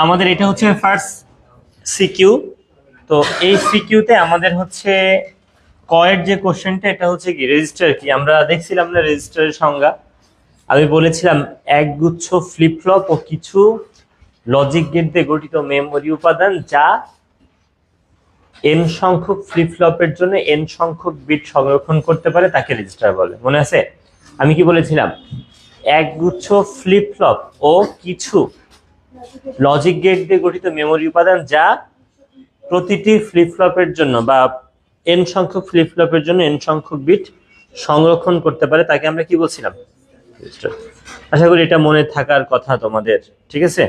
আমাদের এটা হচ্ছে ফার্স্ট সিকিউ। তো এই সিকিউতে আমাদের হচ্ছে কয়ের যে কোশ্চেনটা, এটা হচ্ছে কি রেজিস্টার কি। আমরা দেখছিলাম না রেজিস্টারের সংজ্ঞা, আমি বলেছিলাম একগুচ্ছ ফ্লিপ ফ্লপ ও কিছু লজিক গেট দিয়ে গঠিত মেমোরি উপাদান যা এন সংখ্যক ফ্লিপ ফ্লপের জন্য এন সংখ্যক বিট সংরক্ষণ করতে পারে তাকে রেজিস্টার বলে। মনে আছে আমি কি বলেছিলাম? একগুচ্ছ ফ্লিপ ফ্লপ ও কিছু লজিক গেট দিয়ে গঠিত মেমোরি উপাদান যা প্রতিটি ফ্লিপ ফ্লপের জন্য বা এন সংখ্যক ফ্লিপ ফ্লপের জন্য এন সংখ্যক বিট সংরক্ষণ করতে পারে তাকে আমরা কি বলছিলাম? রেজিস্টার। আশা করি এটা মনে থাকার কথা তোমাদের, ঠিক আছে?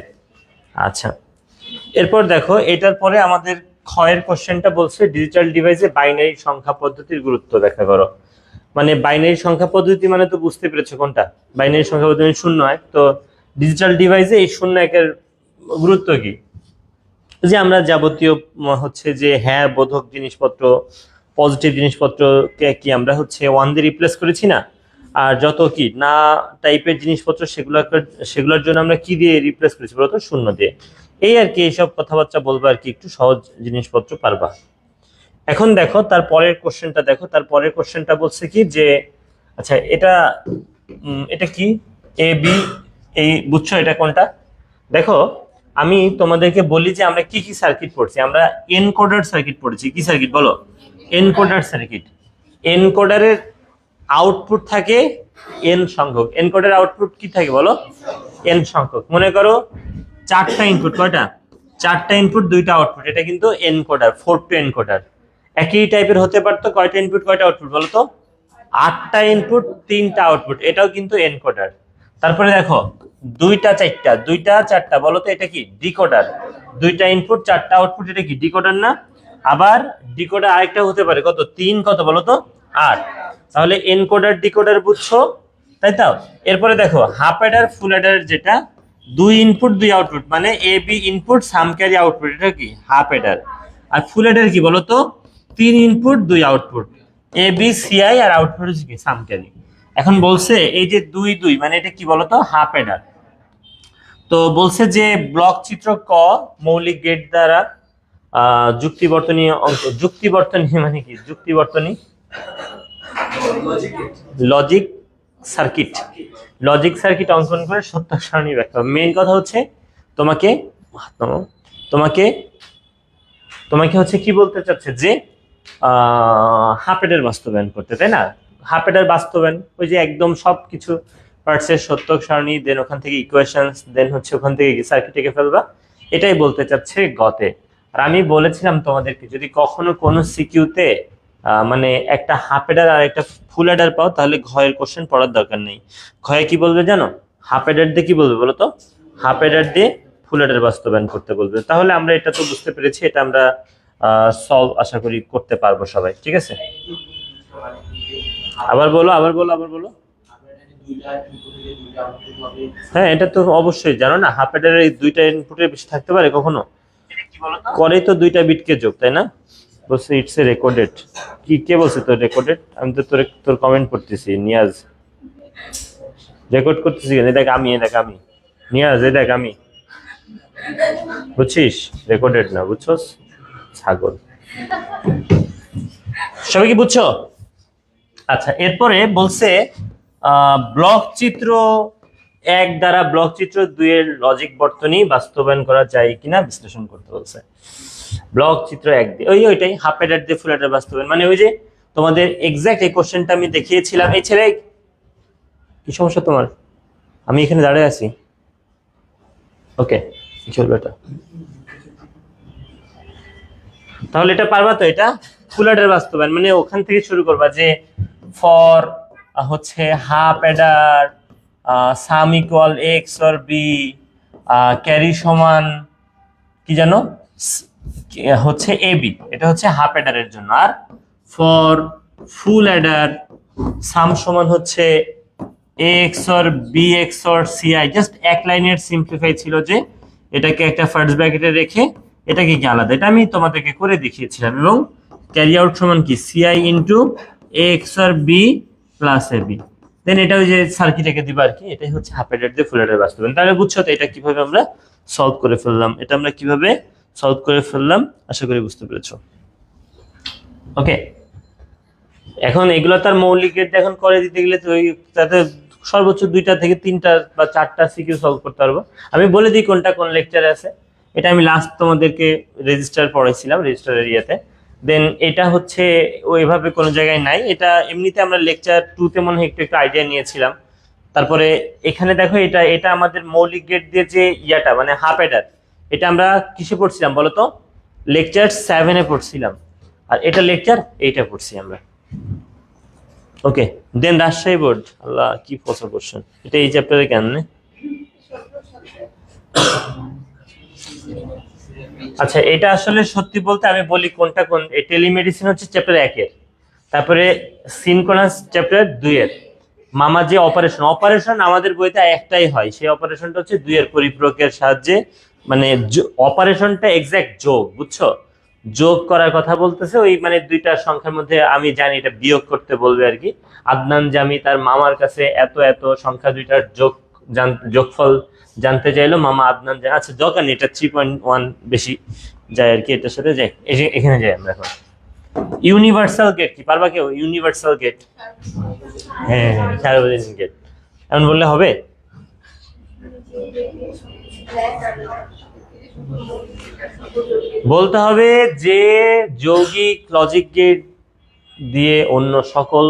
আচ্ছা, এরপর দেখো এটার পরে আমাদের ক্ষয়ের কোশ্চেনটা বলছে ডিজিটাল ডিভাইসে বাইনারি সংখ্যা পদ্ধতির গুরুত্ব ব্যাখ্যা করো। মানে বাইনারি সংখ্যা পদ্ধতি মানে তো বুঝতে পেরেছো কোনটা? বাইনারি সংখ্যা পদ্ধতি শূন্য এক। তো ডিজিটাল ডিভাইসে এই শূন্য একের গুরুত্ব কি? যে আমরা যাবতীয় হচ্ছে যে হ্যাঁ বোধক জিনিসপত্র, পজিটিভ জিনিসপত্রকে কি আমরা হচ্ছে ওয়ান দিয়ে রিপ্লেস করেছি না, আর যত কি না টাইপের জিনিসপত্র সেগুলোর জন্য আমরা কি দিয়ে রিপ্লেস করেছি বলতো? শূন্য দিয়ে। এই আর কি, এইসব কথাবার্তা বলবো আর কি, একটু সহজ জিনিসপত্র পারবা। এখন দেখো তার পরের কোশ্চেনটা, দেখো তার পরের কোশ্চেনটা বলছে কি যে আচ্ছা এটা কি এ বি, এই বুঝছো এটা কোনটা? দেখো আমি তোমাদেরকে বলি যে আমরা কি কি সার্কিট পড়ছি। আমরা এনকোডার সার্কিট পড়েছি। কি সার্কিট বলো? Encoder circuit. এনকোডারের আউটপুট থাকে এন সংখ্যক। এনকোডার আউটপুট কি থাকে বলো? এন সংখ্যক। মনে করো চারটা ইনপুট, কয়টা? চারটা ইনপুট দুইটা আউটপুট, এটা কিন্তু এনকোডার, 4 টু এনকোডার। একই টাইপের হতে পারতো, কয়টা ইনপুট কয়টা আউটপুট বলো তো? 8টা ইনপুট 3টা আউটপুট, এটাও কিন্তু এনকোডার। তারপরে দেখো দুইটা চারটা বলো তো, এটা কি? ডিকোডার। 2টা ইনপুট 4টা আউটপুট, এটা কি ডিকোডার না? আবার ডিকোডার আরেকটা হতে পারে, কত? 3 কত বলো তো? 8। তাহলে এনকোডার ডিকোডার বুঝছো, তাই তো? এরপরে দেখো হাফ অ্যাডার ফুল অ্যাডার, যেটা 2 ইনপুট 2 আউটপুট, মানে A B input some carry output, এটা কি হাফ অ্যাডার। আর ফুল অ্যাডার কি বলো তো? 3 input 2 output, A B CI R output হচ্ছে কি সাম ক্যারি। এখন বলছে এই যে 2 2 মানে এটা কি বলতো? Half Eder. তো বলছে যে ব্লক চিত্র ক মৌলিক গেট দ্বারা যুক্তিবর্তনী অঙ্ক, যুক্তিবর্তনী মানে কি? যুক্তিবর্তনী লজিক সার্কিট, লজিক সার্কিট অঙ্কন করে সত্য সারণী ব্যাখ্যা। মেইন কথা হচ্ছে তোমাকে তোমাকে তোমাকে হচ্ছে কি বলতে চাচ্ছে যে হাফ এডার বাস্তবায়ন করতে, তাই না? হাফ এডার বাস্তবায়ন ওই যে একদম সবকিছু পার্টসের সত্য সারণী, দেন ওখান থেকে ইকুয়েশনস, দেন হচ্ছে ওখান থেকে সার্কিট এঁকে ফেলবা, এটাই বলতে চাচ্ছে গতে। আর আমি বলেছিলাম তোমাদেরকে যদি কখনো কোনো সিকিউতে মানে একটা হাফ এডার আর একটা ফুল এডার পাও, তাহলে ঘয়ের কোশ্চেন পড়ার দরকার নেই। ঘয়ে কি বলবে জানো? হাফ এডার দিয়ে কি বলবে বলো তো? হাফ এডার দিয়ে ফুল এডার বাস্তবায়ন করতে বলবে। তাহলে আমরা এটা তো বুঝতে পেরেছি, এটা আমরা সলভ আশা করি করতে পারবো সবাই, ঠিক আছে? আবার বলো, আবার বলো, আবার বলো। হ্যাঁ এটা তো অবশ্যই জানো না, হাফ এডার এই 2টা ইনপুটের বেশি থাকতে পারে কখনো? করে তো 2টা বিটকে যোগ, তাই না? বলছে ইটস এ রেকর্ডেড। কি কে বলছে তোর রেকর্ডেড? আমি তো তোর কমেন্ট পড়তেছি নিয়াজ, রেকর্ড করতেছি। দেখ আমি, দেখ আমি নিয়াজ, দেখ আমি, বুঝছিস? রেকর্ডেড না, বুঝছস? ছাগল। সবাই কি বুঝছো? আচ্ছা, এরপরে বলছে ব্লক চিত্র 1 দ্বারা ব্লক চিত্র 2 এর লজিক বর্তনী বাস্তবায়ন করা যায় কিনা বিশ্লেষণ করতে বলছে। ব্লক চিত্র 1 দিয়ে ওইটাই হাফ এডার দিয়ে ফুল এডার বাস্তবায়ন, মানে ওই যে তোমাদের এক্সাক্ট এই কোশ্চেনটা আমি দেখিয়েছিলাম। এই ছেলে কি সমস্যা তোমার? আমি এখানে দাঁড়িয়ে আছি, ওকে চলবে এটা। তাহলে এটা পারবা তো? এটা ফুল এডার বাস্তবায়ন, মানে ওখান থেকে শুরু করবা যে ফর হচ্ছে half adder sum equal XOR B, carry সমান কি জানো হচ্ছে এ বি, এটা হচ্ছে হাফ এডারের জন্য। আর ফর ফুল এডার সাম সমান হচ্ছে XOR B XOR CI. Just এক লাইনের সিম্পলিফাই ছিল যে এটাকে একটা ফার্স্ট ব্র্যাকেটে রেখে এটাকে কি আলাদা, এটা আমি তোমাদেরকে করে দেখিয়েছিলাম। এবং ক্যারি আউট সমান কি CI into XOR B plus A B. Then এটা ওই যে সার্কিট এঁকে দিবা আর কি, এটাই হচ্ছে হাফ অ্যাডার দিয়ে ফুল অ্যাডার বাস্তবায়ন। তাহলে বুঝছো তো এটা কিভাবে আমরা সলভ করে ফেললাম, এটা আমরা কিভাবে সলভ করে ফেললাম, আশা করি বুঝতে পেরেছো। ওকে, এখন এগুলো তার মৌলিক গেট এখন করে দিতে গেলে তো ওই তাতে সর্বোচ্চ 2টা থেকে 3টা বা 4টা সিকিউ সলভ করতে পারবো। আমি বলে দিই কোনটা কোন লেকচারে আছে, এটা আমি লাস্ট তোমাদেরকে রেজিস্টার পড়াইছিলাম, রেজিস্টার এরিয়াতে। দেন এটা হচ্ছে ওইভাবে কোনো জায়গায় নাই, এটা এমনিতে আমরা লেকচার 2তে মনে হয় একটু একটু আইডিয়া নিয়েছিলাম। তারপরে এখানে দেখো এটা এটা আমাদের মৌলিক গেট দিয়ে যে ইয়াটা মানে হাফ অ্যাডার, এটা আমরা কিসে পড়ছিলাম বলো তো? লেকচার 7-এ পড়ছিলাম, আর এটা লেকচার 8-এ পড়ছি আমরা। ওকে, দেন রাজশাহী বোর্ড, আল্লাহ কি প্রশ্ন কোশ্চেন, এটা এই চ্যাপ্টারে কেমনে? আচ্ছা, এটা আসলে সত্যি বলতে আমি বলি কোনটা কোন, টেলিমেডিসিন হচ্ছে চ্যাপ্টার 1-এর, তারপরে সিনক্রোনাস চ্যাপ্টার 2-এর। মামা যে অপারেশন, অপারেশন আমাদের বইতে একটাই হয়, সেই অপারেশনটা হচ্ছে 2-এর পরিপূরকের সাহায্যে, মানে অপারেশনটা এক্সাক্ট যোগ, বুঝছো? যোগ করার কথা বলতেছে, ওই মানে 2টা সংখ্যার মধ্যে আমি জানি এটা বিয়োগ করতে বলবে আর কি। আদনান জামি তার মামার কাছে এত এত সংখ্যা 2টার যোগফল জানতে চাইলো, মামা আদনান জামি, আচ্ছা দরকার নেই, এটা 3.1 বেশি যায় আর কি, এটার সাথে যাই, এখানে যাই আমরা এখন। ইউনিভার্সাল গেট কি পারবা কেউ? ইউনিভার্সাল গেট, হ্যাঁ হ্যাঁ, সার্বজনীন গেট এমন বললে হবে? বলতে হবে যে যৌগিক লজিক গেট দিয়ে অন্য সকল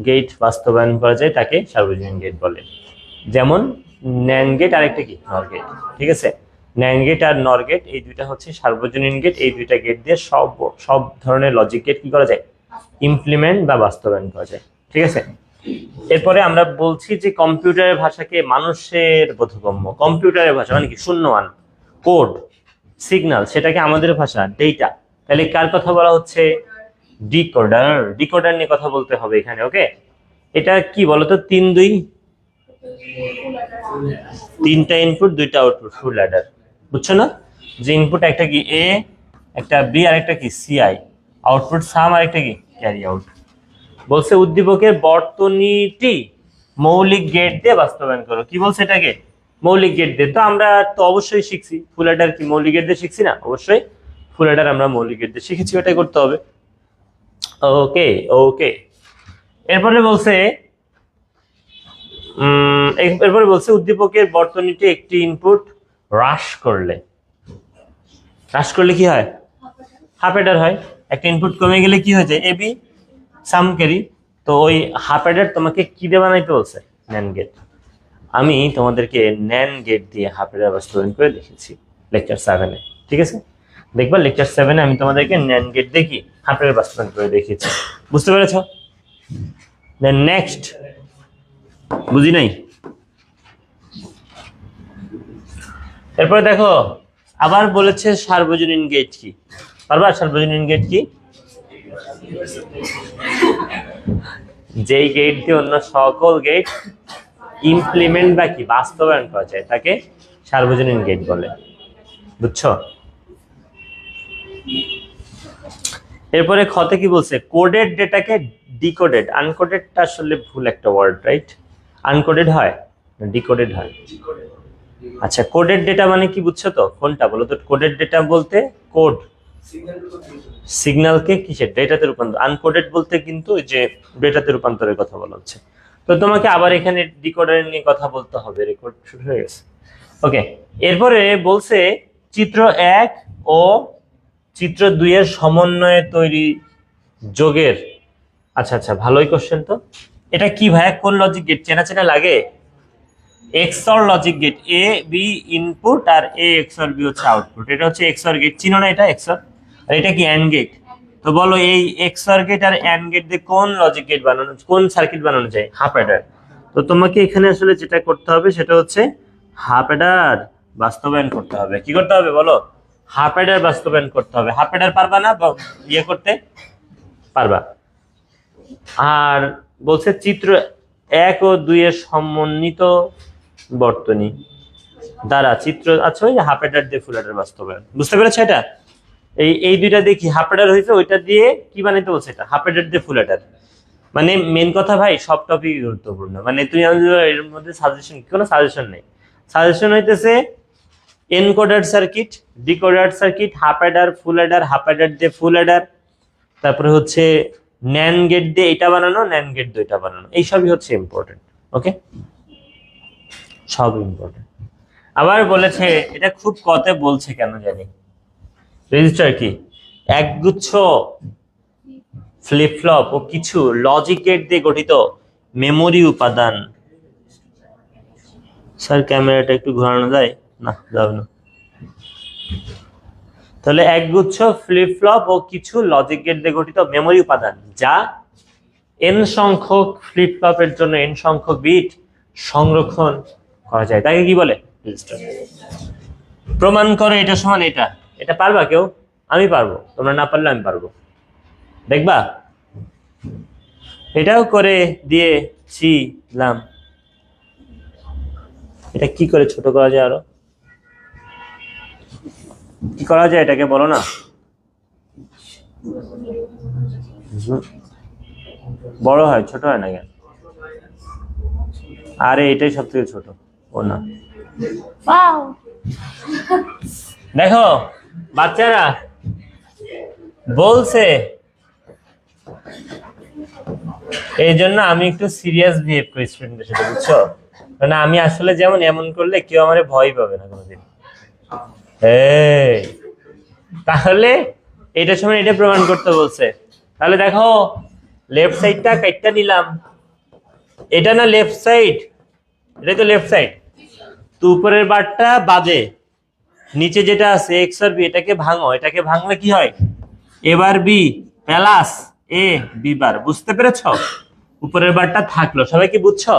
গেট বাস্তবায়ন করা যায় তাকে সার্বজনীন গেট বলে। যেমন ন্যান্ড গেট আর একটা কি নর গেট, ঠিক আছে? ন্যান্ড গেট আর নর গেট এই 2টা হচ্ছে সার্বজনীন গেট, এই 2টা গেট দিয়ে সব ধরনের লজিক গেট কি করা যায়? ইমপ্লিমেন্ট বা বাস্তবায়ন করা যায়, ঠিক আছে? এরপরে আমরা বলছি যে কম্পিউটারের ভাষাকে মানুষের বোধগম্য, কম্পিউটারের ভাষা মানে কি? 0-1 কোড সিগন্যাল, সেটাকে আমাদের ভাষা ডেটা, তাহলে কার কথা বলা হচ্ছে? ডিকোডার, ডিকোডার নিয়ে কথা বলতে হবে এখানে। ওকে, এটা কি বলতো? 3-2, 3টা ইনপুট 2টা আউটপুট, ফুল অ্যাডার, বুঝছো না? যে ইনপুট একটা কি এ, একটা বি আর একটা কি সিআই, আউটপুট সাম আর একটা কি ক্যারি আউট। বলছে উদ্দীপকের বর্তনীটি মৌলিক গেট দিয়ে বাস্তবায়ন করো, কি বলছে এটাকে? মৌলিক গেট দিয়ে। তো আমরা তো অবশ্যই শিখছি ফুল অ্যাডার কি মৌলিক গেট দিয়ে শিখছি না? অবশ্যই ফুল অ্যাডার আমরা মৌলিক গেট দিয়ে শিখেছি, ওটাই করতে হবে। ওকে ওকে, এরপরে বলছে উদ্দীপকের বর্তনীতে একটি ইনপুট হ্রাস করলে কি হয়? হাফ অ্যাডার হয়। একটা ইনপুট কমে গেলে কি হয়ে যায়? AB sum carry. তো ওই হাফ অ্যাডার তোমাকে কি দিয়ে বানাইতে বলছে? NAND gate. আমি তোমাদেরকে ন্যান্ড গেট দিয়ে হাফ অ্যাডার বাস্তবায়ন করে দেখেছি লেকচার 7-এ, ঠিক আছে? দেখবা লেকচার 7-এ আমি তোমাদেরকে ন্যান্ড গেট দেখি হাফ অ্যাডার বাস্তবায়ন করে দেখিয়েছি, বুঝতে পেরেছ? দেন নেক্সট, বুঝি নাই? এরপরে দেখো আবার বলেছে সার্বজনীন গেট কি, পারবা? সার্বজনীন গেট কি? যেই গেট দিয়ে অন্য সকল গেট ইমপ্লিমেন্ট বা কি বাস্তবায়ন করা যায় তাকে সার্বজনীন গেট বলে, বুঝছো? এরপরে খতে কি বলছে? কোডেড ডেটাকে ডিকোডেড, আনকোডেডটা আসলে ভুল একটা ওয়ার্ড, রাইট? আনকোডেড হয় না ডিকোডেড হয়? আচ্ছা, কোডেড ডেটা মানে কি বুঝছো তো? কোনটা বলো তো? কোডেড ডেটা বলতে কোড সিগন্যালকে কিসের ডেটাতে রূপান্তর, আনকোডেড বলতে কিন্তু ওই যে ডেটাতে রূপান্তরের কথা বলা হচ্ছে। তো তোমাকে আবার এখানে ডিকোডার নিয়ে কথা বলতে হবে, রেকর্ড শুরু হয়ে গেছে। ওকে, এরপরে বলছে চিত্র 1 ও চিত্র 2 এর সমন্বয়ে তৈরি যোগের। আচ্ছা আচ্ছা, ভালোই কোশ্চেন তো। এটা কি ভাইয়া? কোন লজিক গেট? চেনা চেনা লাগে। এক্সঅর logic gate, A B input R A এক্সঅর B হচ্ছে আউটপুট। এটা হচ্ছে এক্সঅর গেট, চিনো না এটা এক্সঅর? আর এটা কি অ্যান্ড গেট। তো বলো এই এক্সঅর গেট আর অ্যান্ড গেট দিয়ে কোন লজিক গেট বানানো, কোন সার্কিট বানানো যায়? Half Eder. তো তোমাকে এখানে আসলে যেটা করতে হবে সেটা হচ্ছে হাফ অ্যাডার বাস্তবায়ন করতে হবে। কি করতে হবে বলো? হাফ অ্যাডার বাস্তবায়ন করতে হবে। হাফ অ্যাডার পারবা না ইয়ে করতে? পারবা। আর বলছে চিত্র 1 ও 2 এর সমন্বিত বর্তনী দ্বারা চিত্র, আচ্ছা ওই হাফ অ্যাডার দিয়ে ফুল অ্যাডার বাস্তবায়ন, বুঝতে পেরেছো? এটা এই 2টা দেখি হাফ অ্যাডার হয়েছে, ওইটা দিয়ে কি বানাইতে বলছে? এটা হাফ অ্যাডার দিয়ে ফুল অ্যাডার। মানে মেন কথা ভাই, সব টপিক গুরুত্বপূর্ণ। মানে তুই এর মধ্যে সাজেশন, কোনো সাজেশন নেই। সাজেশন হইতেছে encoder circuit, decoder circuit, half Eder, ফুল অ্যাডার, হাফ অ্যাডার দিয়ে ফুল অ্যাডার, তারপরে হচ্ছে ন্যান গেট দিয়ে এটা বানানো, ন্যান গেট দিয়ে এটা বানানো, এইসবই হচ্ছে ইম্পর্টেন্ট। ওকে, সব ইম্পর্টেন্ট। আবার বলেছে, এটা খুব কতে বলছে কেন জানি, রেজিস্টার কি একগুচ্ছ ফ্লিপ ফ্লপ ও কিছু লজিক গেট দিয়ে গঠিত মেমোরি উপাদান। স্যার ক্যামেরাটা একটু ঘোরানো যায়? না, যাবে না। তাহলে একগুচ্ছ ফ্লিপ ফ্লপ ও কিছু লজিক গেট দিয়ে গঠিত মেমোরি উপাদান, যা এন সংখ্যক ফ্লিপ ফ্লপের জন্য এন সংখ্যক বিট সংরক্ষণ করা যায়, তাকে কি বলে? রেজিস্টার। প্রমাণ করে এটা সমান এটা। এটা পারবা কেউ? আমি পারবো, তোমরা না পারলে আমি পারবো। দেখবা? এটাও করে দিয়েছিলাম। এটা কি করে ছোট করা যায়? আরো কি করা যায় এটাকে বলো না। বড় হয়, ছোট হয় না কেন? আরে এটাই সব থেকে ছোট, ও না। দেখো বাচ্চারা বলছে, এই জন্য আমি একটু সিরিয়াস বিহেভ করি স্টুডেন্টদের সাথে, বুঝছো? মানে আমি আসলে যেমন এমন করলে কেউ আমার ভয় পাবে না কোনোদিন। তাহলে এটার সময় এটা প্রমাণ করতে বলছে। তাহলে দেখো, লেফট সাইডটা কাটটা নিলাম, এটা না লেফট সাইড, এটাই তো লেফট সাইড। তো উপরের বারটা বাদে নিচে যেটা আছে এক্স আর বি, এটাকে ভাঙো, এটাকে ভাঙলে কি হয়? এবার বি প্লাস এ বি বার। বুঝতে পেরেছ? উপরের বারটা থাকলো, সবাই কি বুঝছো?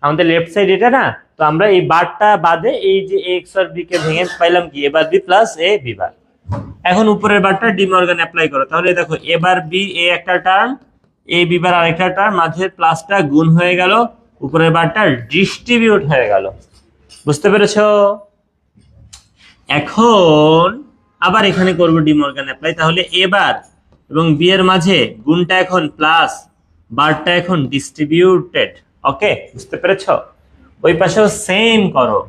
আমাদের লেফট সাইড এটা না, তো আমরা এই বারটা বাদে এই যে এক্স আর বি কে ভেঙে পাইলাম কি এবার বি প্লাস এ বি বার। এখন উপরের বারটা ডি মর্গান অ্যাপ্লাই করো, তাহলে দেখো এবার বি এ একটা টার্ম, এ বি বার আরেকটা টার্ম, মাঝের প্লাসটা গুণ হয়ে গেল, উপরের বারটা ডিস্ট্রিবিউট হয়ে গেল। বুঝতে পেরেছো? এখন আবার এখানে করব ডি মর্গান অ্যাপ্লাই, তাহলে এবার এবং বি এর মাঝে গুণটা এখন প্লাস, বারটা এখন ডিস্ট্রিবিউটেড। ওকে, বুঝতে পেরেছো? ওই পাশেও সেম করো,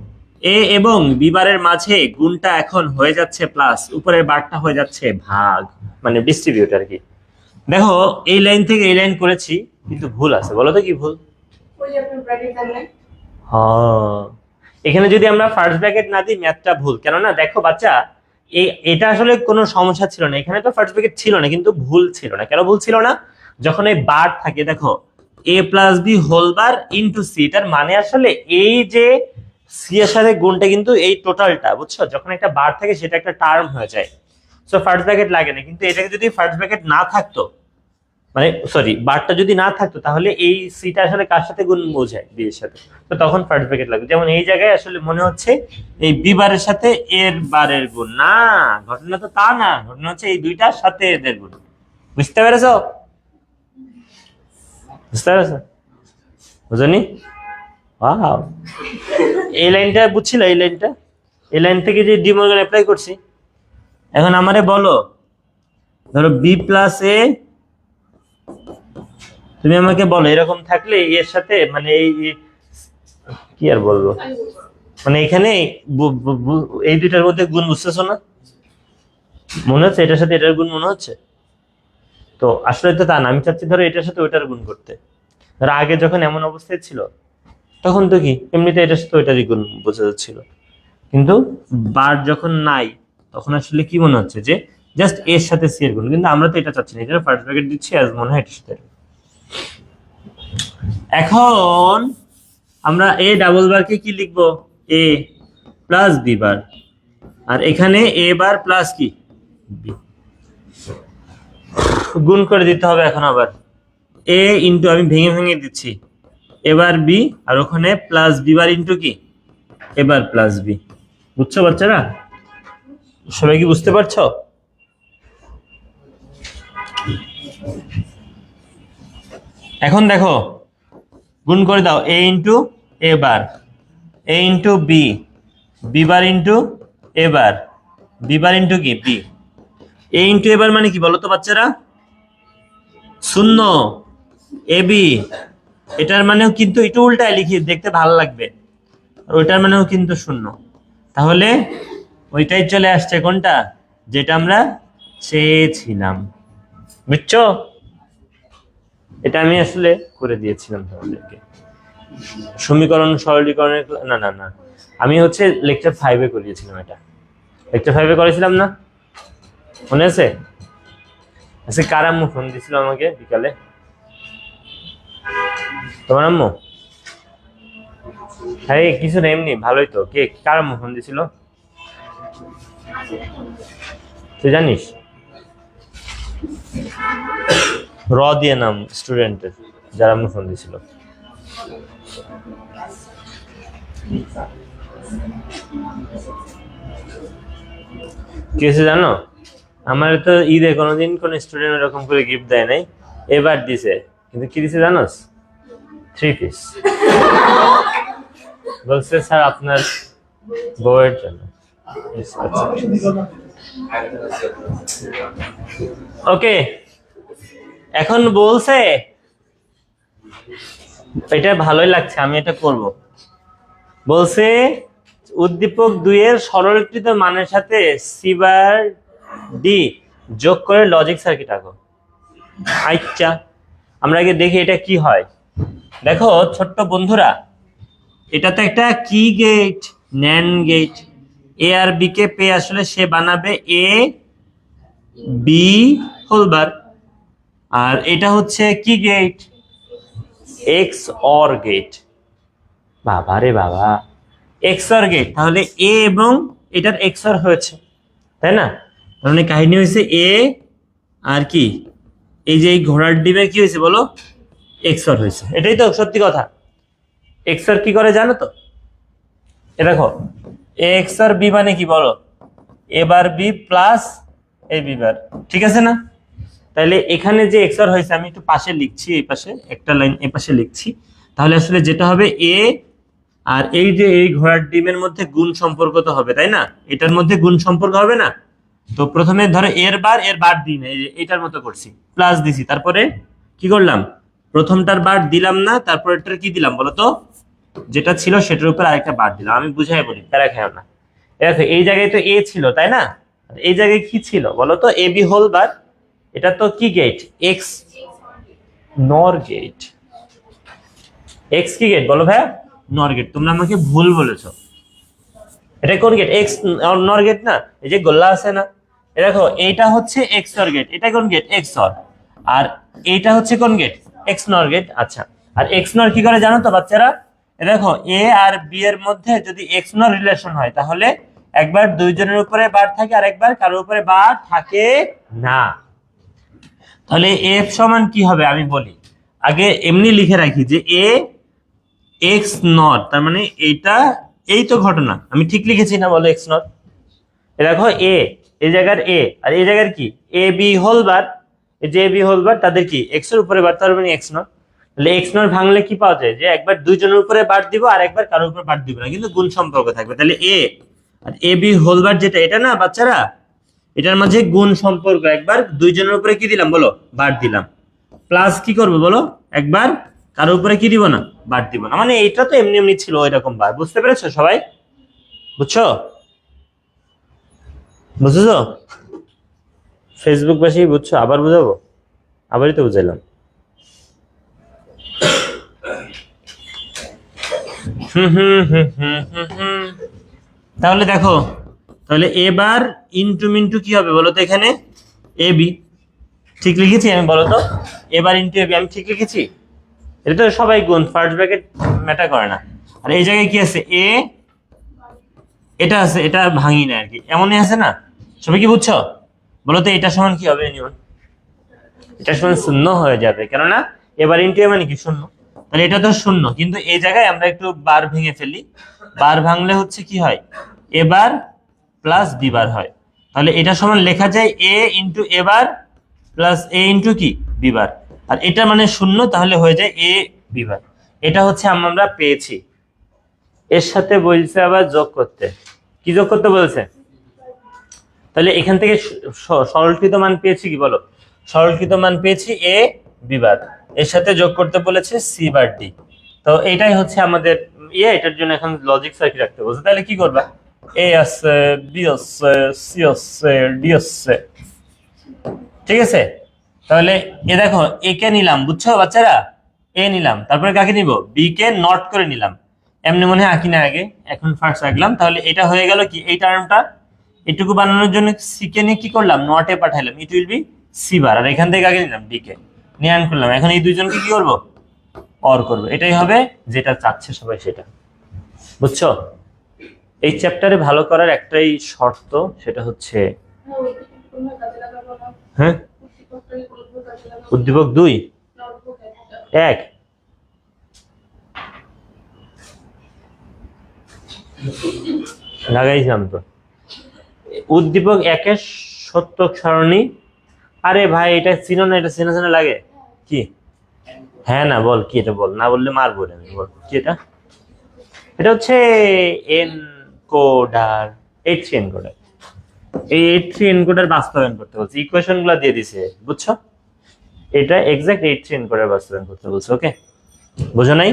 এ এবং বি বারের মাঝে গুণটা এখন হয়ে যাচ্ছে প্লাস, উপরের বারটা হয়ে যাচ্ছে ভাগ, মানে ডিস্ট্রিবিউট আর কি। দেখো এই লাইন থেকে এই লাইন করেছি, কিন্তু ভুল আছে, বলো তো কি ভুল? হ্যাঁ, এখানে যদি আমরা ফার্স্ট ব্র্যাকেট না দিই ম্যাথটা ভুল। কেননা দেখো বাচ্চা, এটা আসলে কোনো সমস্যা ছিল না, এখানে তো ফার্স্ট ব্র্যাকেট ছিল না, কিন্তু ভুল ছিল না। কেন ভুল ছিল না? যখন এই বার থাকে, দেখো A plus B whole bar into C, এটার মানে আসলে এই যে সি এর সাথে গুণটা কিন্তু এই টোটালটা, বুঝছো? যখন একটা বার থাকে সেটা একটা টার্ম হয়ে যায়, সো ফার্স্ট ব্র্যাকেট লাগে না। কিন্তু এটাকে যদি ফার্স্ট ব্র্যাকেট না থাকতো, মানে সরি বারটা যদি না থাকতো, তাহলে এই সিটা আসলে কার সাথে গুণ বোঝায়? বি এর সাথে, তো তখন ফার্স্ট ব্র্যাকেট লাগবে। যেমন এই জায়গায় আসলে মনে হচ্ছে এই বি বারের সাথে এর বারের গুণ, না, ঘটনা তো তা না, ঘটনা হচ্ছে এই দুইটার সাথে এদের গুণ। বুঝতে পেরেছো? বুঝতে পেরেছো? বুঝনি? ওয়াও, এই লাইনটা বুঝছিল? এই লাইনটা, এই লাইন থেকে যে ডি মর্গান অ্যাপ্লাই করছি। এখন আমারে বলো, ধরো বি প্লাস এ, তুমি আমাকে বলো এরকম থাকলে এর সাথে মানে এই কি আর বলবো, মানে এখানে এই দুইটার মধ্যে গুণ বুঝতেছো না? মনে হচ্ছে এটার সাথে এটার গুণ মনে হচ্ছে? তো আসলে তো তা না, আমি চাচ্ছি ধরো এটার সাথে ওইটার গুণ করতে। ধরো আগে যখন এমন অবস্থায় ছিল তখন তো কি এমনিতে এটার সাথে ওইটারই গুণ বোঝা যাচ্ছিল, কিন্তু বার যখন নাই তখন আসলে কি মনে হচ্ছে যে জাস্ট এর সাথে সি এর গুণ। কিন্তু আমরা তো এটা চাচ্ছি না, এটা ফার্স্ট ব্র্যাকেট দিচ্ছি আজ মনে হয় এটার সাথে। এখন আমরা এ ডাবল বারকে কি লিখবো? এ প্লাস বি বার, আর এখানে এ বার প্লাস কি বি, গুণ করে দিতে হবে। এখন আবার এ ইন্টু, আমি ভেঙে ভেঙে দিচ্ছি, এবার বি, আর ওখানে প্লাস বি বার ইন্টু কি এবার প্লাস বি। বুঝছো বাচ্চারা? সবাই কি বুঝতে পারছো? এখন দেখো গুণ করে দাও, A into A bar, A into B, B bar into A bar, B bar into কি B. A into A bar মানে কি বলো তো বাচ্চারা? শূন্য। এ বি, এটার মানেও কিন্তু একটু উল্টায় লিখি, দেখতে ভালো লাগবে। আর ওইটার মানেও কিন্তু শূন্য, তাহলে ওইটাই চলে আসছে কোনটা, যেটা আমরা চেয়েছিলাম। বুঝছো? এটা আমি আসলে করে দিয়েছিলাম তোমাদেরকে সমীকরণ সরলীকরণের, না না না, আমি হচ্ছে লেকচার 5-এ করিয়েছিলাম। এটা লেকচার 5-এ করেছিলাম না, মনে আছে? আচ্ছা, কার আম্মু ফোন দিছিল আমাকে বিকালে? তোমার আম্মু? হ্যাঁ, কিছু না, এমনি ভালোই তো। কে, কার আম্মু ফোন দিছিল তুই জানিস? র দিয়ে নাম স্টুডেন্টের, যার আম্মু ফোন দিছিল। কি হয়েছে জানো? আমার তো ঈদে কোনোদিন কোন স্টুডেন্ট এরকম করে গিফট দেয় নাই, এবার দিছে। কিন্তু কি দিছে জানোস? 3 পিস। বলছে স্যার আপনার বউয়ের জন্য। ওকে, এখন বলছে এটা ভালোই লাগছে, আমি এটা করব। বলছে উদ্দীপক 2 এর সরলীকৃত মানের সাথে C/D যোগ করে লজিক সার্কিট আঁকো। আচ্ছা, আমরা আগে দেখি এটা কি হয়। দেখো ছোট্ট বন্ধুরা, এটা তো একটা কি গেট, ন্যান্ড গেট। এ আর বি কে পেয়ে আসলে সে বানাবে এ বি হোলবার, আর এটা হচ্ছে কি গেট, এক্স অর গেট। বাবা রে বাবা, এক্স অর গেট, তাহলে এ এবং এটার এক্স অর হয়েছে, তাই না? মানে কাহিনী হয়েছে এ আর কি, এই যে এই ঘোড়ার ডিমে কি হয়েছে বলো, এক্স অর হয়েছে। এটাই তো সত্যি কথা। এক্স অর কি করে জানো তো? এ দেখো, এক্স অর বি মানে কি বলো, এ bar B plus A B বার, ঠিক আছে না? তাহলে এখানে যে এক্স অর হয়েছে, আমি একটু পাশে লিখছি, এই পাশে একটা লাইন এ পাশে লিখছি, তাহলে আসলে যেটা হবে এ আর এই যে এই ঘোড়ার ডিমের মধ্যে গুণ সম্পর্ক তো হবে, তাই না? এটার মধ্যে গুণ সম্পর্ক হবে না? তো প্রথমে ধরো এর বার দিই না, এটার মতো করছি, প্লাস দিছি, তারপরে কি করলাম, প্রথমটার বার দিলাম না, তারপর এটার কি দিলাম বলো তো, যেটা ছিল সেটার উপর আরেকটা বার দিলাম। আমি বুঝাই বলি, প্যারা খেও না। দেখো এই জায়গায় তো এ ছিল, তাই না? এই জায়গায় কি ছিল বলো তো, এ বি হোল বার। এটা তো কি গেট, এক্স নর গেট। এক্স কি গেট বলো ভাইয়া? নর গেট। তোমরা আমাকে ভুল বলেছো, এটা কোন গেট, এক্স নর গেট না? এই যে গোল্লা আছে না, এ দেখো এইটা হচ্ছে এক্স অর গেট, এটা কোন গেট, এক্স অর। আর এইটা হচ্ছে কোন গেট, এক্স নর গেট। আচ্ছা, আর এক্স নর কি করে জানো তো বাচ্চারা? এ দেখো এ আর বি এর মধ্যে যদি এক্স নর রিলেশন হয়, তাহলে একবার দুইজনের উপরে বার থাকে আর একবার কারোর উপরে বার থাকে না। তাহলে এফ সমান কি হবে আমি বলি, আগে এমনি লিখে রাখি যে এ এক্স নট, তার মানে এইটা, এই তো ঘটনা, আমি ঠিক লিখেছি না বলো, এক্স নট। দেখো এ, এই জায়গার এ আর এই জায়গার কি, এ বি হোল বার, এই যে এ বি হোল বার তাদের কি এক্স এর উপরে বার, তার মানে এক্স নট। তাহলে এক্স নট ভাঙলে কি পাওয়া যায়, যে একবার দুইজনের উপরে বার দিব আর একবার কারোর উপরে বার দিব না, কিন্তু গুণ সম্পর্ক থাকবে। তাহলে এ আর এ বি হোল বার যেটা, এটা না বাচ্চারা, এটার মাঝে গুণ সম্পর্ক, একবার দুইজনের উপরে কি দিলাম বলো, বার দিলাম, প্লাস কি করবো বলো, একবার কারোর উপরে কি দিব না, বার দিব না। মানে এইটা তো এমনি এমনি ছিল ওইরকম বার, বুঝতে পেরেছো সবাই? বুঝছো? বুঝেছো? ফেসবুক বাসী বুঝছো? আবার বুঝাবো? আবারই তো বুঝাইলাম। তাহলে দেখো, তাহলে এবার ইন্টু মিন্টু কি হবে বলো তো, এখানে এ বি, ঠিক লিখেছি আমি বলো তো, এবার ইন্টু এ বি আমি ঠিক লিখেছি? এটা তো সবাই গুণ, ফার্স্ট ব্র্যাকেট ম্যাটার করে না। আর এই জায়গায় কি আছে, এ, এটা আছে, এটা ভাঙি না আর কি, এমনই আছে না? সবাই কি বুঝছো বলো তো? এটা সমান কি হবে নিয়ম, এটা সমান শূন্য হয়ে যাবে, কেননা এবার ইন্টু এ মানে কি শূন্য। তাহলে এটা তো শূন্য, কিন্তু এই জায়গায় আমরা একটু বার ভেঙে ফেলি, বার ভাঙলে হচ্ছে কি হয়, এবার প্লাস বি বার হয়। তাহলে এটা সমান লেখা যায় এ ইন্টু এবার প্লাস এ ইন্টু কি বি বার, আর এটা মানে শূন্য, তাহলে হয়ে যায় এ বি বার। এটা হচ্ছে আমরা পেয়েছি। এর সাথে বলছে আবার যোগ করতে, কি যোগ করতে বলছে? তাহলে এখান থেকে সরলীকৃত মান পেয়েছি কি বলো, সরলীকৃত মান পেয়েছি এ বি বার। এর সাথে যোগ করতে বলেছে সি বার ডি। তো এইটাই হচ্ছে আমাদের এটার জন্য এখন লজিক সার্কিট রাখতে বলছে। তাহলে কি করবা, এ আছে, বি আছে, সি আছে, ডি আছে, ঠিক আছে। তাহলে এ দেখো, এ কে নিলাম, বুঝছো বাচ্চারা, এ নিলাম, তারপরে কাকে নিব, বি কে নট করে নিলাম, এমনি মনে হয় আঁকি না আগে, এখন ফার্স্ট রাখলাম। তাহলে এটা হয়ে গেল কি, এই টার্মটা এটুকু বানানোর জন্য সি কে নিয়ে কি করলাম, নটে পাঠাইলাম, it will be C bar, আর এখান থেকে আগে নিলাম ডি কে নিয়ে আন করলাম। এখন এই দুইজনকে কি করবো, অর করবো। এটাই হবে যেটা চাচ্ছে সবাই, সেটা বুঝছো। এই চ্যাপ্টারে ভালো করার একটাই শর্ত, সেটা হচ্ছে হ্যাঁ উদ্দীপক 2 1 লাগাইছিলাম তো। উদ্দীপক 1 এর সত্যক সারণী। আরে ভাই এটা চিনো না, এটা চেনা চেনা লাগে কি, হ্যাঁ না বল কি, এটা বল, না বললে মারবো আমি, বল কি এটা। এটা হচ্ছে এনকোডার, H3 এনকোডার। এই H3 এনকোডার বাস্তবায়ন করতে বলছে, ইকুয়েশন গুলা দিয়ে দিছে, বুঝছো। এটা এক্সাক্ট H3 এনকোডার বাস্তবায়ন করতে বলছে, ওকে বুঝো নাই।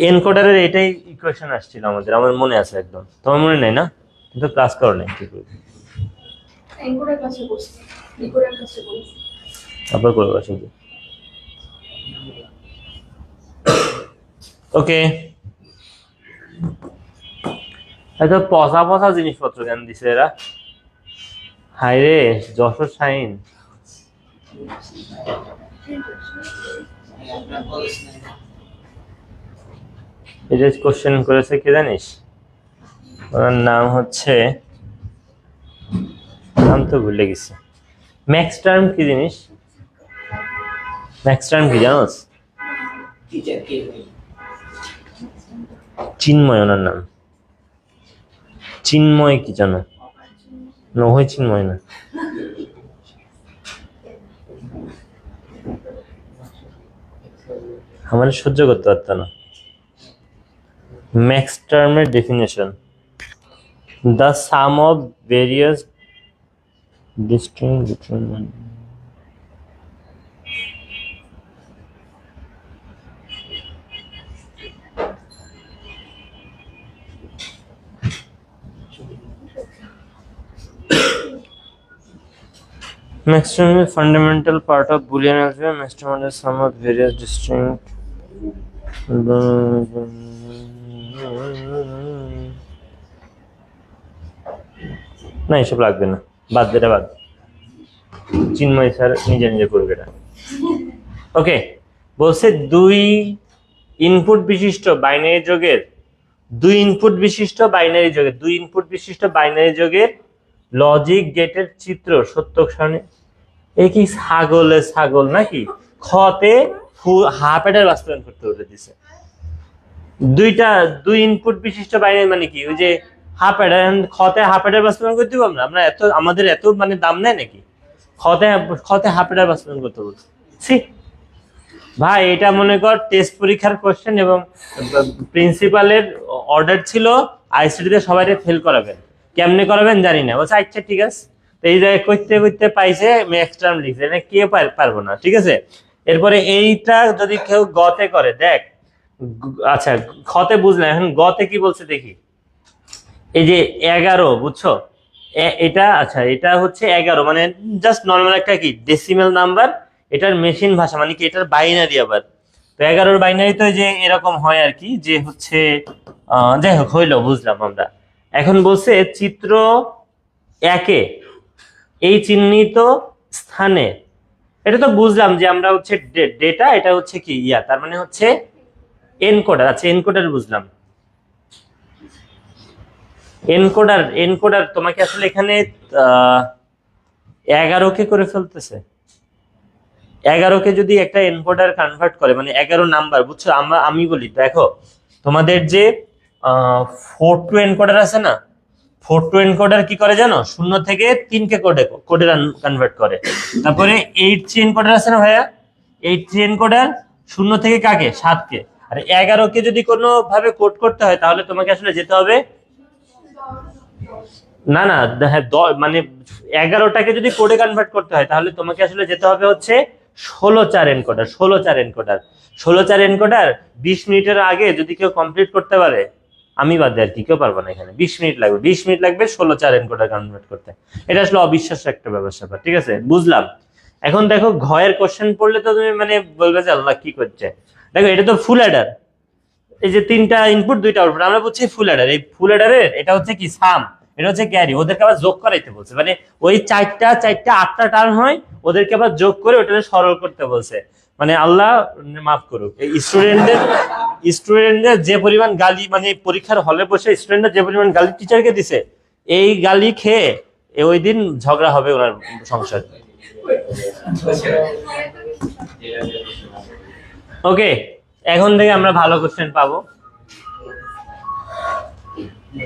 এনকোডারের এটাই ইকুয়েশন আসছিল আমাদের, আমার মনে আছে একদম, তোমার মনে নাই না, কিন্তু ক্লাস করো নাই ঠিক করে। এনকোডার ক্লাসে বসছি, ডিকোডার ক্লাসে বসছি, আবার করে বসে। ওকে, এত পচা পচা জিনিসপত্র কেন দিছে এরা, হাই রে যশোর শাইন। এটা কোশ্চেন করেছে কি জানিস, ওনার নাম হচ্ছে, নাম তো ভুলে গেছি। ম্যাক্স টার্ম কি জিনিস, ম্যাক্স টার্ম কি জানোস, চিন্ময় ওনার নাম, চিন্ময় কি জানো, নহই চিন্ময় না, আমার সহ্য করতে পারত না। ম্যাক্স টার্মের definition, the sum of various distinct determinant max term is fundamental part of Boolean algebra. Max term is the sum of various distinct না এসব লাগবে না, বাদ যেটা বাদ, চিন্ময় স্যার নিজে নিজে করবে এটা। ওকে, বলছে দুই ইনপুট বিশিষ্ট বাইনারি যোগের, দুই ইনপুট বিশিষ্ট বাইনারি যোগের লজিক গেটের চিত্র সত্যক সারণী। এ কি ছাগল নাকি, খতে হাফ এডার বাস্তবায়ন করতে বলে দিছে। দুই ইনপুট বিশিষ্ট বাইনারি মানে কি, ওই যে হাফ এডার, খতে হাফ এডার বাস্তবায়ন করতে দিব আমরা এত, আমাদের এত মানে দাম নেয় নাকি, খতে হাফ এডার বাস্তবায়ন করতে বলছে। ভাই এটা মনে কর টেস্ট পরীক্ষার কোশ্চেন, এবং প্রিন্সিপালের অর্ডার ছিল আইসিটিতে সবাই ফেল করাবেন, কেমনে করাবেন জানি না, বলছে আচ্ছা ঠিক আছে। তো এই জায়গায় করতে পাইছে ম্যাক্স টার্ম লিখছে, এটা কে পারবো না, ঠিক আছে। এরপরে এইটা যদি কেউ গতে করে দেখ, আচ্ছা খতে বুঝলাম, এখন গতে কি বলছে দেখি। এই যে 11, বুঝছো, এটা আচ্ছা এটা হচ্ছে 11, মানে জাস্ট নর্মাল একটা কি ডেসিমেল নাম্বার, এটার মেশিন ভাষা মানে কি, এটার বাইনারি আবার। তো 11 বাইনারি তো যে এরকম হয় আর কি, যে হচ্ছে যাই হোক হইলো, বুঝলাম আমরা। এখন বলছে চিত্র 1-এ এই চিহ্নিত স্থানে, এটা তো বুঝলাম যে আমরা হচ্ছে ডেটা, এটা হচ্ছে কি তার মানে হচ্ছে এনকোডার। আচ্ছা এনকোডার বুঝলাম, এনকোডার তোমাকে আসলে এখানে 11-কে করে ফেলতেছে। 11-কে যদি একটা এনকোডার কনভার্ট করে, মানে 11 নাম্বার, বুঝছো। আমি বলি দেখো, তোমাদের যে 4 to এনকোডার আছে না, 4 to এনকোডার কি করে জানো, 0 থেকে 3-কে কোডে কনভার্ট করে। তারপরে 8 এনকোডার আছে না ভাইয়া, 8 এনকোডার 0 থেকে কাকে, 7-কে। আর 11-কে যদি কোনো ভাবে কোড করতে হয়, তাহলে তোমাকে আসলে যেতে হবে, না মানে 11টাকে যদি কোডে কনভার্ট করতে হয়, তাহলে তোমাকে আসলে যেতে হবে হচ্ছে 16/4 এনকোডার, 16/4 এনকোডার, 16/4 এনকোডার 20 মিনিটের আগে যদি কেউ কমপ্লিট করতে পারে, আমি বাদ দিয়ে আর কি কেউ পারবো না। এখানে 20 মিনিট লাগবে, 20 মিনিট লাগবে 16/4 এনকোডার কনভার্ট করতে। এটা আসলে অবিশ্বাস্য একটা ব্যবস্থা, ঠিক আছে, বুঝলাম। এখন দেখো ঘয়ের কোশ্চেন পড়লে তো তুমি মানে বলবে যে আল্লাহ কি করছে। দেখো এটা তো ফুল অ্যাডার, এই যে 3টা ইনপুট 2টা আউটপুট, আমরা বুঝছি ফুল অ্যাডার। এই ফুল অ্যাডারের এটা হচ্ছে কি সাম, এটা হচ্ছে ক্যারি, ওদেরকে আবার যোগ করাইতে বলছে। মানে ওই 4টা 8টা টার্ম হয়, ওদেরকে আবার যোগ করে ওটাকে সরল করতে বলছে। মানে আল্লাহ মাফ করুক, এই স্টুডেন্টদের যে পরিমাণ গালি, মানে পরীক্ষার হলে বসে স্টুডেন্টরা যে পরিমাণ গালি টিচারকে দিছে, এই গালি খেয়ে ওই দিন ঝগড়া হবে ওনার সংসার। ওকে, এখন থেকে আমরা ভালো কোশ্চেন পাবো।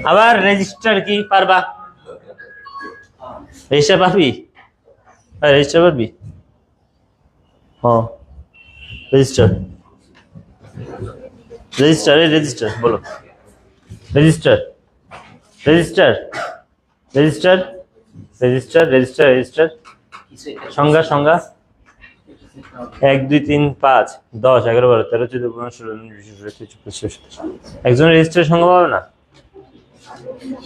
আবার রেজিস্টার কি পারবা? রেজিস্টার পারবি? রেজিস্টার পারবি? হ্যাঁ, রেজিস্টার রেজিস্টার রেজিস্টার বলো। Register register register register register register সংজ্ঞা সংজ্ঞা 1 2 3 5 10 11 12 13 14 15 16 17 18 19 20 একজন রেজিস্টার সংজ্ঞা পাবে না?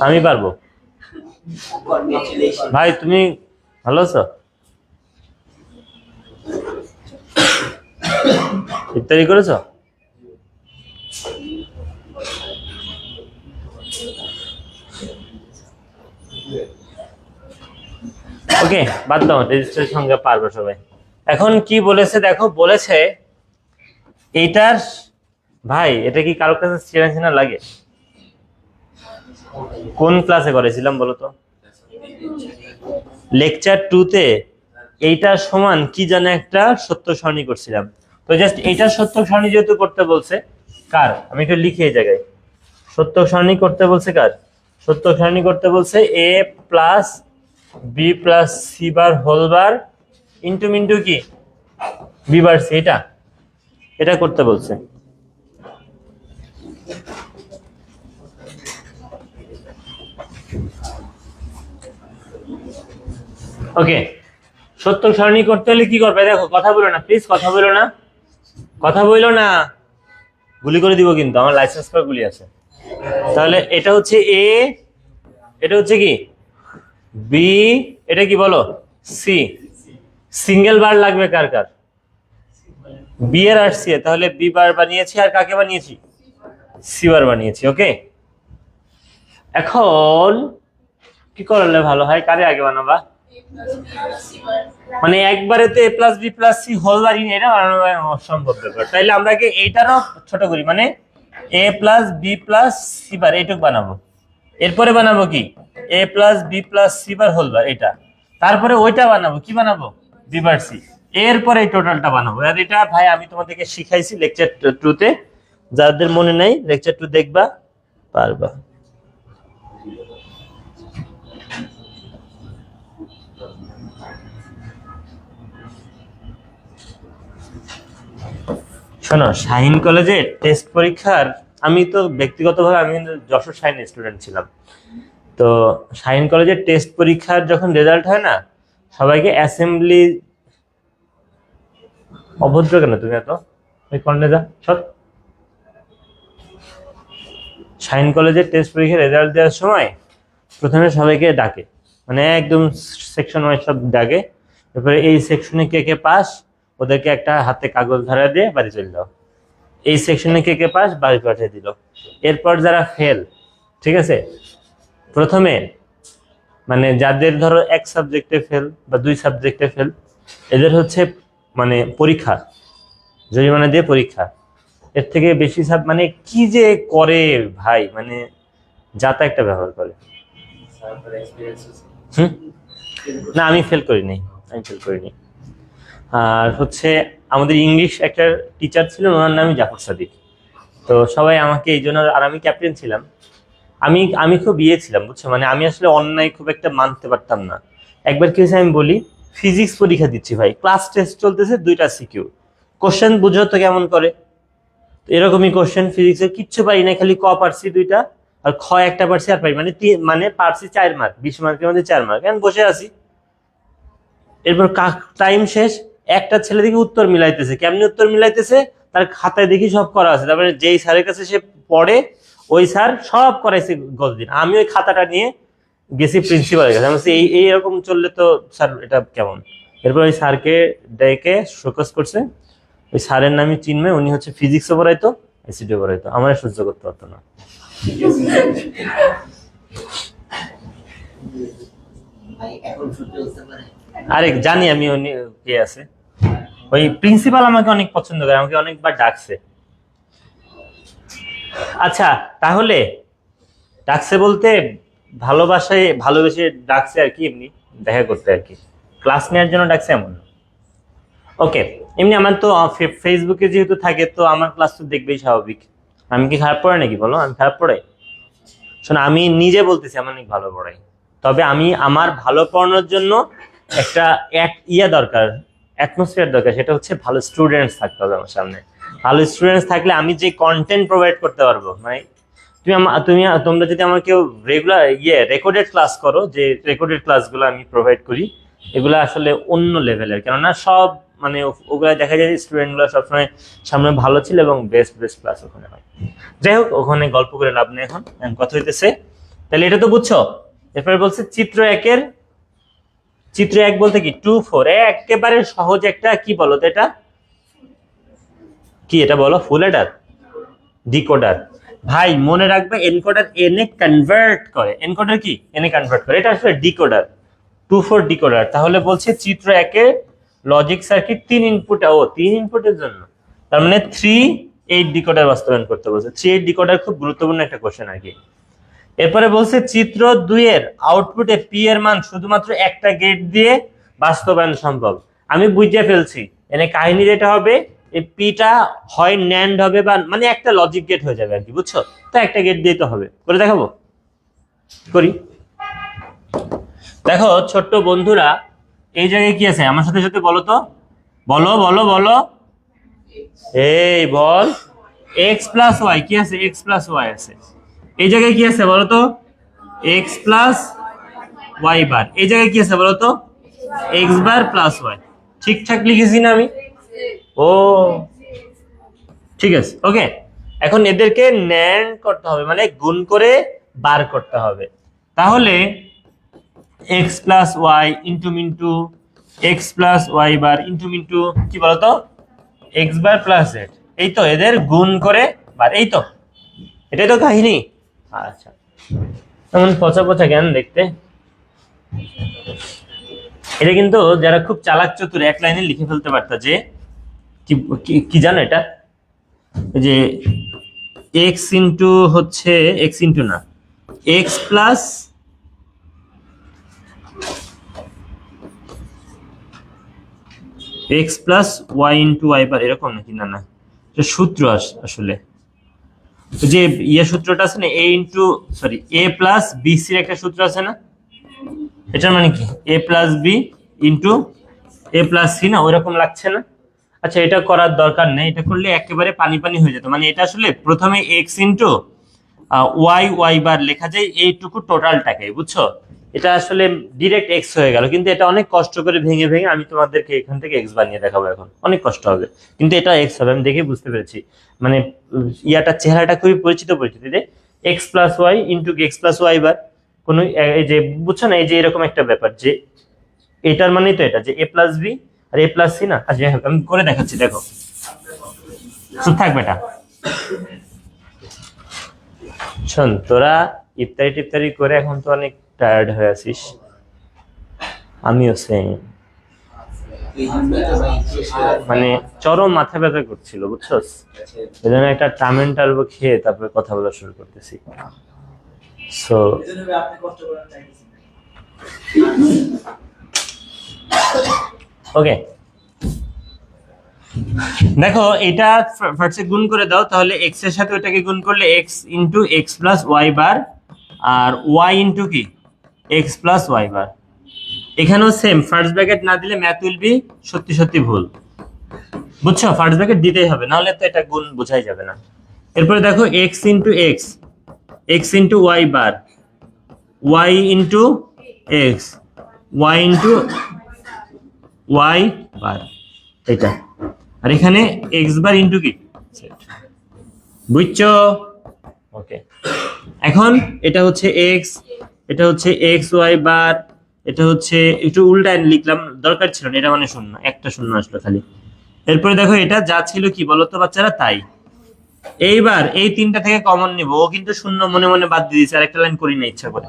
আমি পারবো। ভাই তুমি ভালো আছো? ইত্যাদি করেছো? ওকে, বাদ দাও, রেজিস্টারের সঙ্গে পারবো সবাই। এখন কি বলেছে দেখো, বলেছে এইটার, ভাই এটা কি কারো কাছে চেনা চেনা লাগে? কোন ক্লাসে করেছিলাম বলো তো? লেকচার 2-তে এইটার সমান কি জানে একটা সত্য সারণী করছিলাম। তো জাস্ট এইটার সত্য সারণী যেহেতু করতে বলছে, কার আমি একটু লিখি এই জায়গায়, সত্য সারণী করতে বলছে কার? সত্য সারণী করতে বলছে a plus B plus C bar whole bar into মিন্টু কি বি বার সি, এটা করতে বলছে। ওকে, সত্য সারণী করতে হলে কি করবে দেখো, কথা বলো না প্লিজ, কথা বলো না, কথা বলো না, গুলি করে দিব কিন্তু, আমার লাইসেন্স করা গুলি আছে। তাহলে এটা হচ্ছে এ, এটা হচ্ছে কি বি, এটা কি বলো সি। সিঙ্গেল বার লাগবে কার কার? বি এর আর সি এর। তাহলে বি বার বানিয়েছি, আর কাকে বানিয়েছি? সি বার বানিয়েছি। ওকে, এখন কি করলে ভালো হয়, কারে আগে বানাবা? মানে একবারে তো A plus B plus C whole bar in, এটা বানানো অসম্ভব ব্যাপার। তাইলে আমরা কি এইটারও ছোট করি, মানে A plus B plus C bar এইটুক বানাবো। এরপরে বানাবো কি A plus B plus C bar whole bar, এটা। তারপরে ওইটা বানাবো, কি বানাবো? B bar C. এরপরে এই টোটালটা বানাবো। আর এটা ভাই আমি তোমাদেরকে শিখাইছি লেকচার 2-তে, যাদের মনে নাই লেকচার 2 দেখবা, পারবা। শোনো, শাহিন কলেজে টেস্ট পরীক্ষার, আমি তো ব্যক্তিগতভাবে আমি কিন্তু যশোর শাহিন স্টুডেন্ট ছিলাম। তো শাহিন কলেজের টেস্ট পরীক্ষার যখন রেজাল্ট হয় না, সবাইকে অ্যাসেম্বলি, অভদ্র কেন তুমি এত, ওই কর্নে যা সব। শাহিন কলেজের টেস্ট পরীক্ষার রেজাল্ট দেওয়ার সময় প্রথমে সবাইকে ডাকে, মানে একদম সেকশন ওয়াইজ সব ডাকে। তারপরে এই সেকশনে কে কে পাস, ওদেরকে একটা হাতে কাগজ ধরা দিয়ে বাড়ি চলে যাও। এই সেকশনে কে কে পাস, বাড়ি পাঠিয়ে দিল। এরপর যারা ফেল, ঠিক আছে, প্রথমে মানে যাদের ধরো এক সাবজেক্টে ফেল বা 2 সাবজেক্টে ফেল, এদের হচ্ছে মানে পরীক্ষা, জরিমানা দিয়ে পরীক্ষা। এর থেকে বেশি মানে কি যে করে ভাই, মানে যাতা একটা ব্যবহার করে। না আমি ফেল করিনি, আমি ফেল করিনি। আর হচ্ছে আমাদের ইংলিশ একটা টিচার ছিল, ওনার নামই জাফর সাদিক। তো সবাই আমাকে এই জন্য, আর আমি ক্যাপ্টেন ছিলাম, আমি খুব ছিলাম বুঝছো, মানে আমি আসলে অন্যায় খুব একটা মানতে পারতাম না। একবার কি হয়েছে আমি বলি, ফিজিক্স পরীক্ষা দিচ্ছি ভাই, ক্লাস টেস্ট চলতেছে, 2টা সিকিউ। কোশ্চেন বুঝো তো কেমন করে, এরকমই কোশ্চেন ফিজিক্সের, কিচ্ছু পারি না, খালি ক পারছি 2টা, আর খ একটা পারছি, আর পারি মানে পারছি 4 মার্ক, 20 মার্কের মধ্যে 4 মার্ক। এখন বসে আছি, এরপর টাইম শেষ, একটা ছেলে দেখি উত্তর মিলাইতেছে, কেমনি উত্তর মিলাইতেছে, তার খাতায় দেখি সব করা আছে, তারপরে যেই স্যারের কাছে সে পড়ে ওই স্যার সব করাইছে গতদিন। আমি ওই খাতাটা নিয়ে গেছি প্রিন্সিপালের কাছে, আমি বলছি এই এরকম চললে তো স্যার এটা কেমন। এরপর ওই স্যারকে ডেকে শোকজ করছে। ওই স্যারের নামই চিন্ময়, উনি হচ্ছে ফিজিক্সও পড়াইতো, আইসিটিও পড়াইতো, আমার সহ্য করতে পারতো না। আরে জানি আমি উনি কে আছে, ওই প্রিন্সিপাল আমাকে অনেক পছন্দ করে, আমাকে অনেকবার ডাকছে। আচ্ছা তাহলে ডাকছে বলতে ভালোবেসে ডাকছে আর কি, এমনি দেখা করতে আর কি, ক্লাস নেওয়ার জন্য ডাকছে এমন না। ওকে, এমনি আমার তো ফেসবুকে যেহেতু থাকে তো আমার ক্লাস তো দেখবেই স্বাভাবিক। আমি কি খারাপ পড়াই নাকি বলো? আমি খারাপ পড়াই? শোনো আমি নিজে বলতেছি আমি অনেক ভালো পড়াই, তবে আমি আমার ভালো পড়ানোর জন্য একটা দরকার, অ্যাটমসফিয়ার দরকার, সেটা হচ্ছে ভালো স্টুডেন্টস থাকতে হবে আমার সামনে। ভালো স্টুডেন্টস থাকলে আমি যে কন্টেন্ট প্রোভাইড করতে পারবো, মানে তোমরা যদি আমার কেউ রেগুলার রেকর্ডেড ক্লাস করো, যে রেকর্ডেড ক্লাসগুলো আমি প্রোভাইড করি, এগুলো আসলে অন্য লেভেলের, কেননা সব মানে ওগুলো দেখা যায় স্টুডেন্টগুলো সবসময় সামনে ভালো ছিল এবং বেস্ট ক্লাস ওখানে হয়। যাই হোক, ওখানে গল্প করে লাভ নেই, এখন কথা হইতেছে। তাহলে এটা তো বুঝছো। এরপরে বলছে চিত্র 1 বলতে কি 2 4, একেবারে সহজ একটা, কি বলো তো এটা কি, এটা বলো ফুল অ্যাডার, ডিকোডার। ভাই মনে রাখবে এনকোডার এন এ কনভার্ট করে, এনকোডার কি এন এ কনভার্ট করে, এটা আসলে ডিকোডার, 2 4 ডিকোডার। তাহলে বলছে চিত্র 1 লজিক সার্কিট 3 ইনপুটের জন্য, তার মানে 3 8 ডিকোডার বাস্তবায়ন করতে বলছে। 3 8 ডিকোডার খুব গুরুত্বপূর্ণ একটা কোশ্চেন আর কি। এরপরে বলছে চিত্র 2 আউটপুটে পি এর মান শুধুমাত্র একটা গেট দিয়ে বাস্তবায়ন সম্ভব। আমি বুঝে ফেলছি, এনে কাহিনী যেটা হবে, এই পিটা হয় ন্যান্ড হবে বা মানে একটা লজিক গেট হয়ে যাবে আর কি, বুঝছো? তো একটা গেট দিয়ে তো হবে, করে দেখাবো, করি। দেখো ছোট্ট বন্ধুরা, এই জায়গায় কি আছে আমার সাথে সাথে বলো তো, বলো বলো বলো, এই বল এক্স প্লাস ওয়াই, কি আছে? এক্স প্লাস ওয়াই আছে। এই জায়গায় কি আছে বলো তো? এক্স প্লাস ওয়াই বার। এই জায়গায় কি আছে বলো তো? X bar plus Y. ঠিকঠাক লিখেছি না আমি? ও ঠিক আছে, ওকে। এখন এদেরকে ন্যান্ড করতে হবে, মানে গুণ করে বার করতে হবে। তাহলে X plus Y into X plus Y bar into কি বলতো? X bar plus Z. এই তো এদের গুণ করে বার, এই তো এটাই তো কাহিনী। আচ্ছা, এমন পচা পচা জ্ঞান দেখতে। এটা কিন্তু যারা খুব চালাক চতুর এক লাইনে লিখে ফেলতে পারত, যে কি জানো এটা, যে এক্স ইন্টু হচ্ছে এক্স ইন্টু না X plus X plus Y into Y bar, এরকম নাকি? না না, এটা সূত্র আসলে যে সূত্রটা আছে না, এ প্লাস বি সির একটা সূত্র আছে না, এটার মানে কি A plus B into A plus C, না ওইরকম লাগছে না? আচ্ছা, এটা করার দরকার নেই, এটা করলে একেবারে পানি হয়ে যেত। মানে এটা আসলে প্রথমে এক্স ইন্টু ওয়াই বার লেখা যায় এইটুকু টোটালটাকে, বুঝছো? এটা আসলে ডিরেক্ট এক্স হয়ে গেল, কিন্তু এটা অনেক কষ্ট করে ভেঙে আমি তোমাদেরকে এখান থেকে এক্স বানিয়ে দেখাবো। এখন অনেক কষ্ট হবে, কিন্তু এটা এক্স হবে, আমি দেখে বুঝতে পেরেছি। মানে চেহারাটা খুবই পরিচিত যে X plus Y into X plus Y bar, কোনো এই যে বুঝছো না, এই যে এরকম একটা ব্যাপার, যে এটার মানে তো এটা যে এ প্লাস বি আর এ প্লাস সি না। আচ্ছা আমি করে দেখাচ্ছি, দেখো, চুপ থাকবে এটা। শোন, তোরা ইফতারি করে এখন তো অনেক টায়ার্ড হয়ে আছিস, আমিও সেম, মানে চরম মাথা ব্যথা করছিল, বুঝছস? এই জন্য একটা টামেন টালবো খেয়ে তারপরে কথা বলা শুরু করতেছি। সো ওকে, দেখো এটা ফার্স্টে গুণ করে দাও, তাহলে এক্স এর সাথে ওটাকে গুণ করলে X into X plus Y bar, আর ওয়াই ইন্টু কি এক্স প্লাস ওয়াই বার। এখানেও সেম, ফার্স্ট ব্র্যাকেট না দিলে ম্যাথ উইল বি সত্যি ভুল, বুঝছো? ফার্স্ট ব্র্যাকেট দিতেই হবে, নাহলে তো এটা গুণ বোঝাই যাবে না। এরপরে দেখো x into Y bar, y into x, y into Y bar. এটা, আর এখানে এক্স বার ইন্টু কি সেট, বুঝছো? ওকে, এখন এটা হচ্ছে এক্স, এটা হচ্ছে এক্স ওয়াই বার, এটা হচ্ছে একটু উল্টায় লিখলাম, দরকার ছিল না, এটা মানে শূন্য, একটা শূন্য আসলো খালি। এরপরে দেখো এটা যা ছিল কি বলতো বাচ্চারা, তাই। এইবার এই তিনটা থেকে কমন নিব, ও কিন্তু শূন্য মনে মনে বাদ দিয়ে দিয়েছে, আরেকটা লাইন করি না ইচ্ছা করে।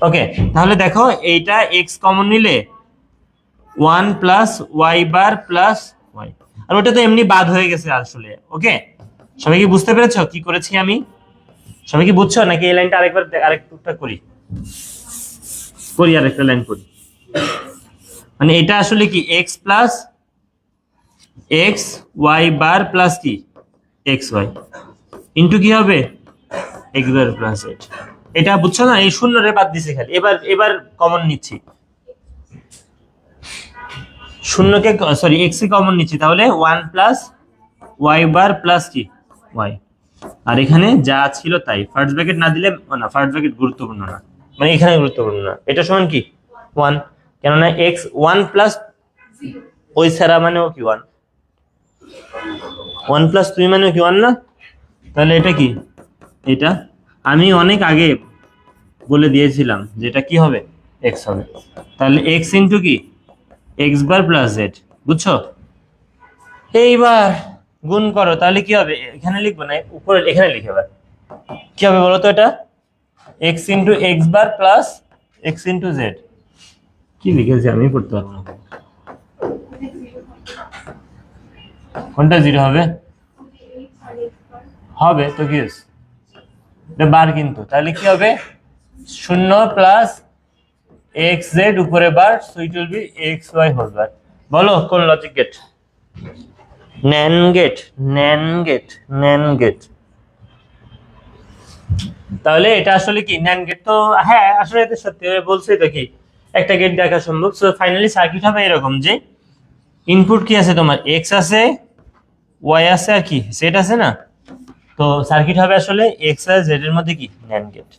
ওকে, তাহলে দেখো এইটা এক্স কমন নিলে 1 প্লাস ওয়াই বার প্লাস ওয়াই, আর ওটা তো এমনি বাদ হয়ে গেছে আসলে। ওকে, সবাই কি বুঝতে পেরেছো কি করেছি আমি? সবাই কি বুঝছো নাকি এই লাইনটা আরেকটা করি আরেকটা লাইন করি? মানে এটা আসলে কি X plus x y bar plus কি এক্স ওয়াই ইন্টু কি হবে এক্স বার প্লাস এইট। এটা বুঝছো না? এই শূন্য রে বাদ দিছে খালি। এবার কমন নিচ্ছি, শূন্যকে সরি এক্স কে কমন নিচ্ছি, তাহলে 1 প্লাস ওয়াই বার প্লাস কি ওয়াই, আর এখানে যা ছিল তাই। ফার্স্ট ব্র্যাকেট না দিলে না, ফার্স্ট ব্র্যাকেট গুরুত্বপূর্ণ না, মানে এখানে গুরুত্বপূর্ণ না। এটা সমান কি 1, কেননা এক্স 1 প্লাস ওই ছাড়া মানেও কি 1, 1 প্লাস 2 মানেও কি 1 না? তাহলে এটা কি, এটা আমি অনেক আগে বলে দিয়েছিলাম যে এটা কি হবে, এক্স হবে। তাহলে এক্স ইন্টু কি এক্স বার প্লাস জেড, বুঝছো? এইবার গুণ করো, তাহলে কি হবে, এখানে লিখবো না উপরে, এখানে লিখে এবার কি হবে বলো তো, এটা x into x bar plus x into Z. কি লিখেছি আমি পড়তে পারবো না, কোনটা জিরো হবে? হবে তো কি হয়েছে, এটা বার কিন্তু, তাহলে কি হবে 0 প্লাস এক্স জেড উপরে bar, so it will be x y whole bar. বলো কোন logic gate? NAND gate, NAND gate, NAND gate. তাহলে এটা আসলে কি ন্যান গেট? তো হ্যাঁ আসলে এটা সত্যি বলছে তো, কি একটা গেট দেখা সম্ভব। সো ফাইনালি সার্কিট হবে এরকম যে ইনপুট কি আছে তোমার, এক্স আছে ওয়াই আছে আর কি সেট আছে না, তো সার্কিট হবে আসলে এক্স আর জেড এর মধ্যে কি ন্যান গেট।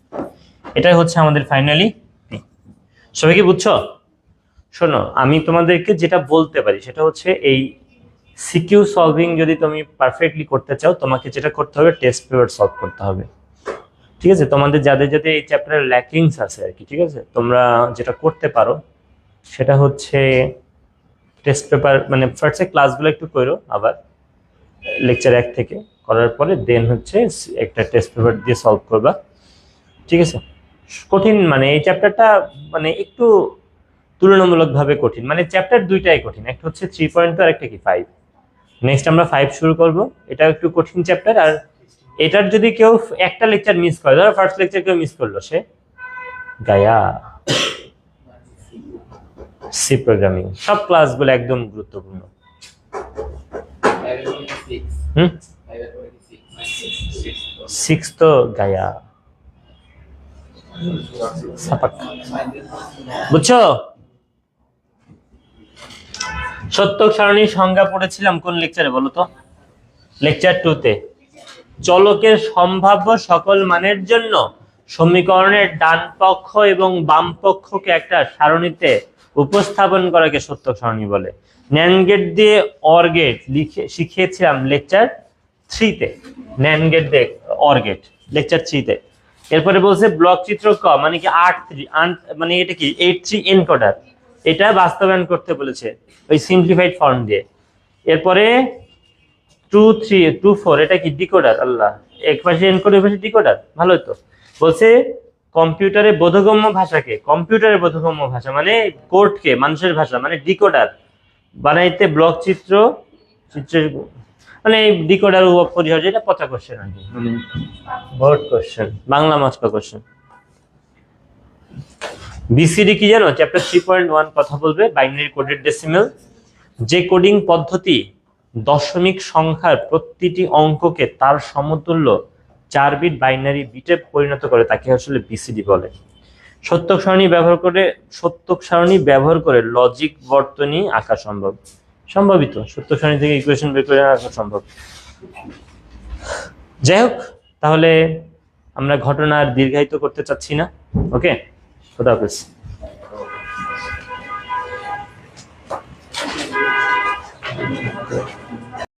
এটাই হচ্ছে আমাদের ফাইনালি পি। সবাই কি বুঝছো? শোনো, আমি তোমাদেরকে যেটা বলতে পারি সেটা হচ্ছে এই সিকিউ সলভিং যদি তুমি পারফেক্টলি করতে চাও, তোমাকে যেটা করতে হবে টেস্ট পেপার সলভ করতে হবে, ঠিক আছে? তোমাদের যাদের যাদের এই চ্যাপ্টারের ল্যাকিংস আছে আর কি, ঠিক আছে, তোমরা যেটা করতে পারো সেটা হচ্ছে টেস্ট পেপার, মানে ফার্স্টে ক্লাসগুলো একটু করো, আবার লেকচার 1 থেকে করার পরে দেন হচ্ছে একটা টেস্ট পেপার দিয়ে সলভ করবা, ঠিক আছে? কঠিন মানে এই চ্যাপ্টারটা মানে একটু তুলনামূলকভাবে কঠিন, মানে চ্যাপ্টার দুইটাই কঠিন, একটা হচ্ছে 3.2 আর একটা কি 5। নেক্সট আমরা 5 শুরু করব, এটা একটু কঠিন চ্যাপ্টার। আর এটার যদি কেউ একটা লেকচার মিস করে, ধরো ফার্স্ট লেকচার কেউ মিস করলো, সে গায়া। সি প্রোগ্রামিং সব ক্লাসগুলো একদম গুরুত্বপূর্ণ। হুম 6 তো গায়া সাপাক, বুঝছো? সত্যক সারণীর সংজ্ঞা পড়েছিলাম কোন লেকচারে বলো তো? লেকচার 2 তে। চলকের সম্ভাব্য সকল মানের জন্য সমীকরণের ডান পক্ষ এবং বাম পক্ষকে একটা সারণীতে উপস্থাপন করাকে সত্যক সারণী বলে। ন্যান্ড গেট দিয়ে অর গেট শিখিয়েছিলাম লেকচার 3 তে, ন্যান্ড গেট দিয়ে অর গেট লেকচার 3 তে। এরপরে বলছে ব্লক চিত্র ক মানে কি 8-3 মানে এটা কি 8-3 এনকোডার, এটা বাস্তবায়ন করতে বলেছে ওই সিম্পলিফাইড ফর্ম দিয়ে। এরপরে 2-3-2-4 এটা কি ডিকোডার, আল্লাহ এক পাশে এনকোডার এক পাশে ডিকোডার, ভালোই তো। বলছে কম্পিউটারে বোধগম্য ভাষাকে, কম্পিউটারের বোধগম্য ভাষা মানে কোডকে মানুষের ভাষা মানে ডিকোডার বানাইতে ব্লক চিত্রের মানে ডিকোডার অপরিহার্য। এটা পচা কোশ্চেন আর কি, মানে board question, Bangla master question. BCD কি জানো? চ্যাপ্টার 3.1 কথা বলবে বাইনারি কোডেড ডেসিমেল, যে কোডিং পদ্ধতি দশমিক সংখ্যার প্রতিটি অঙ্ককে তার সমতুল্য 4 বিট বাইনারি বিটে পরিণত করে তাকে আসলে বিসিডি বলে। সত্যক সারণী ব্যবহার করে লজিক বর্তনী আঁকা সম্ভবিত সত্যক সারণী থেকে ইকুয়েশন বের করে আঁকা সম্ভব। যাই হোক, তাহলে আমরা ঘটনা আর দীর্ঘায়িত করতে চাচ্ছি না। ওকে, খোদা হাফেজ।